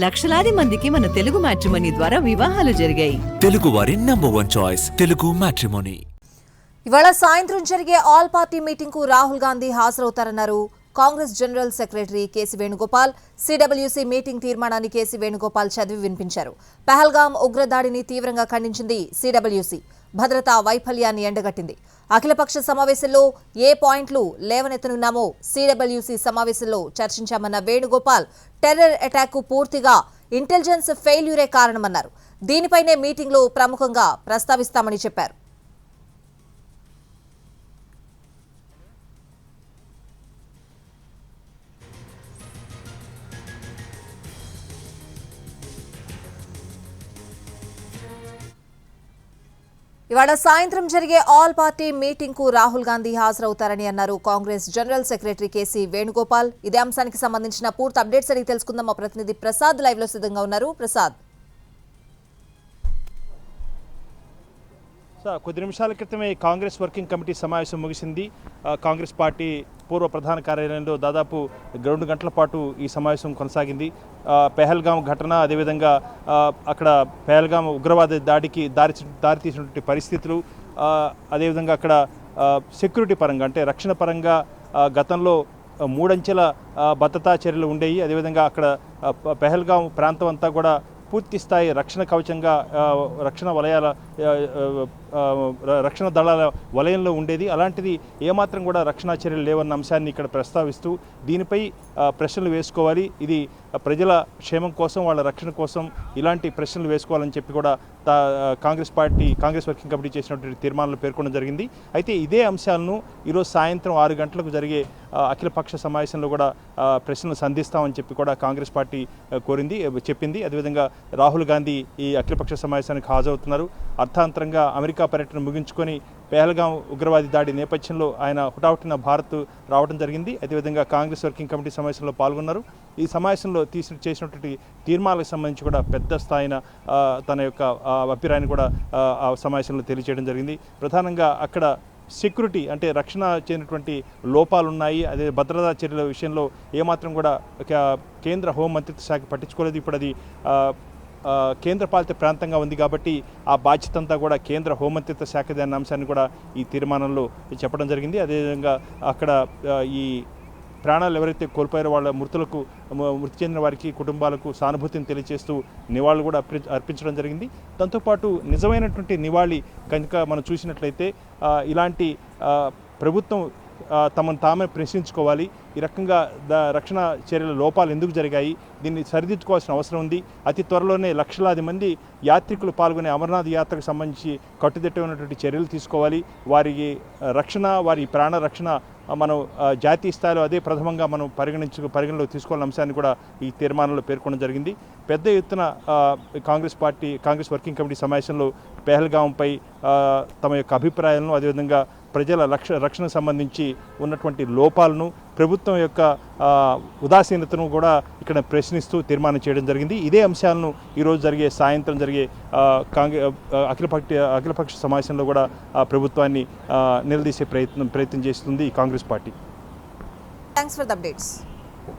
లక్షలాది మందికి మన తెలుగు మ్యాట్రిమోనీ ద్వారా వివాహాలు జరిగాయి. తెలుగు వారి నంబర్ 1 చాయిస్ తెలుగు మ్యాట్రిమోనీ. ఇవాళ సాయంత్రం జరిగే ఆల్ పార్టీ మీటింగ్ కు రాహుల్ గాంధీ హాజరవుతారన్నారు Congress general secretary KC Venugopal. CWC meeting తీర్మానాన్ని కేసీ వేణుగోపాల్ చదివి వినిపించారు. పహల్గాం ఉగ్రదాడిని తీవ్రంగా ఖండించింది సిడబ్ల్యూసీ. భద్రతా వైఫల్యాన్ని ఎండగట్టింది. అఖిలపక్ష సమావేశంలో ఏ పాయింట్లు లేవనెత్తనున్నామో సిడబ్ల్యూసీ సమావేశంలో చర్చించామన్న వేణుగోపాల్ టెర్రర్ అటాక్ పూర్తిగా ఇంటెలిజెన్స్ ఫెయిల్యూరే కారణమన్నారు. దీనిపైనే మీటింగ్లో ప్రముఖంగా ప్రస్తావిస్తామని చెప్పారు. ఇవాళ సాయంత్రం జరిగే ఆల్ పార్టీ మీటింగ్ కు రాహుల్ గాంధీ హాజరవుతారని అన్నారు Congress general secretary KC Venugopal. ఇదే అంశానికి సంబంధించిన పూర్తి అప్డేట్స్ అడిగి తెలుసుకుందాం. మా ప్రతినిధి ప్రసాద్ లైవ్ లో సిద్ధంగా ఉన్నారు. ప్రసాద్, కొద్ది నిమిషాల క్రితమే కాంగ్రెస్ వర్కింగ్ కమిటీ సమావేశం ముగిసింది. కాంగ్రెస్ పార్టీ పూర్వ ప్రధాన కార్యాలయంలో దాదాపు 2 గంటల పాటు ఈ సమావేశం కొనసాగింది. పెహల్గాం ఘటన, అదేవిధంగా అక్కడ పెహల్గాం ఉగ్రవాద దాడికి దారితీసినటువంటి పరిస్థితులు, అదేవిధంగా అక్కడ సెక్యూరిటీ పరంగా అంటే రక్షణ పరంగా గతంలో 3 అంచెల భద్రతా చర్యలు ఉండేవి. అదేవిధంగా అక్కడ పెహల్గాం ప్రాంతం అంతా కూడా పూర్తి స్థాయి రక్షణ కవచంగా రక్షణ దళాల వలయంలో ఉండేది. అలాంటిది ఏమాత్రం కూడా రక్షణ చర్యలు లేవన్న అంశాన్ని ఇక్కడ ప్రస్తావిస్తూ దీనిపై ప్రశ్నలు వేసుకోవాలి, ఇది ప్రజల క్షేమం కోసం, వాళ్ళ రక్షణ కోసం ఇలాంటి ప్రశ్నలు వేసుకోవాలని చెప్పి కూడా కాంగ్రెస్ వర్కింగ్ కమిటీ చేసినటువంటి తీర్మానాలు పేర్కొనడం జరిగింది. అయితే ఇదే అంశాలను ఈరోజు సాయంత్రం 6 గంటలకు జరిగే అఖిలపక్ష సమావేశంలో కూడా ప్రశ్నలు సంధిస్తామని చెప్పి కూడా కాంగ్రెస్ పార్టీ చెప్పింది. అదేవిధంగా రాహుల్ గాంధీ ఈ అఖిలపక్ష సమావేశానికి హాజరవుతున్నారు. అర్థాంతరంగా అమెరికా పర్యటన ముగించుకొని పెహల్గాం ఉగ్రవాది దాడి నేపథ్యంలో ఆయన హుటాహుటిన భారత్ రావడం జరిగింది. అదేవిధంగా కాంగ్రెస్ వర్కింగ్ కమిటీ సమావేశంలో పాల్గొన్నారు. ఈ సమావేశంలో చేసినటువంటి తీర్మానాలకు సంబంధించి కూడా పెద్ద స్థాయిన తన యొక్క అభిప్రాయాన్ని కూడా ఆ సమావేశంలో తెలియజేయడం జరిగింది. ప్రధానంగా అక్కడ సెక్యూరిటీ అంటే రక్షణ చేయనటువంటి లోపాలున్నాయి. అదే భద్రతా చర్యల విషయంలో ఏమాత్రం కూడా కేంద్ర హోంమంత్రిత్వ శాఖ పట్టించుకోలేదు. ఇప్పుడు అది కేంద్రపాలిత ప్రాంతంగా ఉంది కాబట్టి ఆ బాధ్యత అంతా కూడా కేంద్ర హోంమంత్రిత్వ శాఖదే అన్న అంశాన్ని కూడా ఈ తీర్మానంలో చెప్పడం జరిగింది. అదేవిధంగా అక్కడ ఈ ప్రాణాలు ఎవరైతే కోల్పోయారో వాళ్ళ మృతి చెందిన వారికి కుటుంబాలకు సానుభూతిని తెలియజేస్తూ నివాళులు కూడా అర్పించడం జరిగింది. దాంతోపాటు నిజమైనటువంటి నివాళి కనుక మనం చూసినట్లయితే ఇలాంటి ప్రభుత్వం తమను తామే ప్రశ్నించుకోవాలి. ఈ రకంగా రక్షణ చర్యల లోపాలు ఎందుకు జరిగాయి, దీన్ని సరిదిద్దుకోవాల్సిన అవసరం ఉంది. అతి త్వరలోనే లక్షలాది మంది యాత్రికులు పాల్గొనే అమర్నాథ్ యాత్రకు సంబంధించి కట్టుదిట్టమైనటువంటి చర్యలు తీసుకోవాలి. వారికి రక్షణ, వారి ప్రాణ రక్షణ మనం జాతీయ స్థాయిలో అదే ప్రథమంగా మనం పరిగణలో తీసుకోవాలన్న అంశాన్ని కూడా ఈ తీర్మానంలో పేర్కొనడం జరిగింది. పెద్ద ఎత్తున కాంగ్రెస్ వర్కింగ్ కమిటీ సమావేశంలో పెహల్గాంపై తమ యొక్క అభిప్రాయాలను, అదేవిధంగా ప్రజల రక్షణ సంబంధించి ఉన్నటువంటి లోపాలను, ప్రభుత్వం యొక్క ఉదాసీనతను కూడా ఇక్కడ ప్రశ్నిస్తూ తీర్మానం చేయడం జరిగింది. ఇదే అంశాలను ఈరోజు సాయంత్రం జరిగే అఖిలపక్ష సమావేశంలో కూడా ప్రభుత్వాన్ని నిలదీసే ప్రయత్నం చేస్తుంది ఈ Congress party. Thanks for the updates.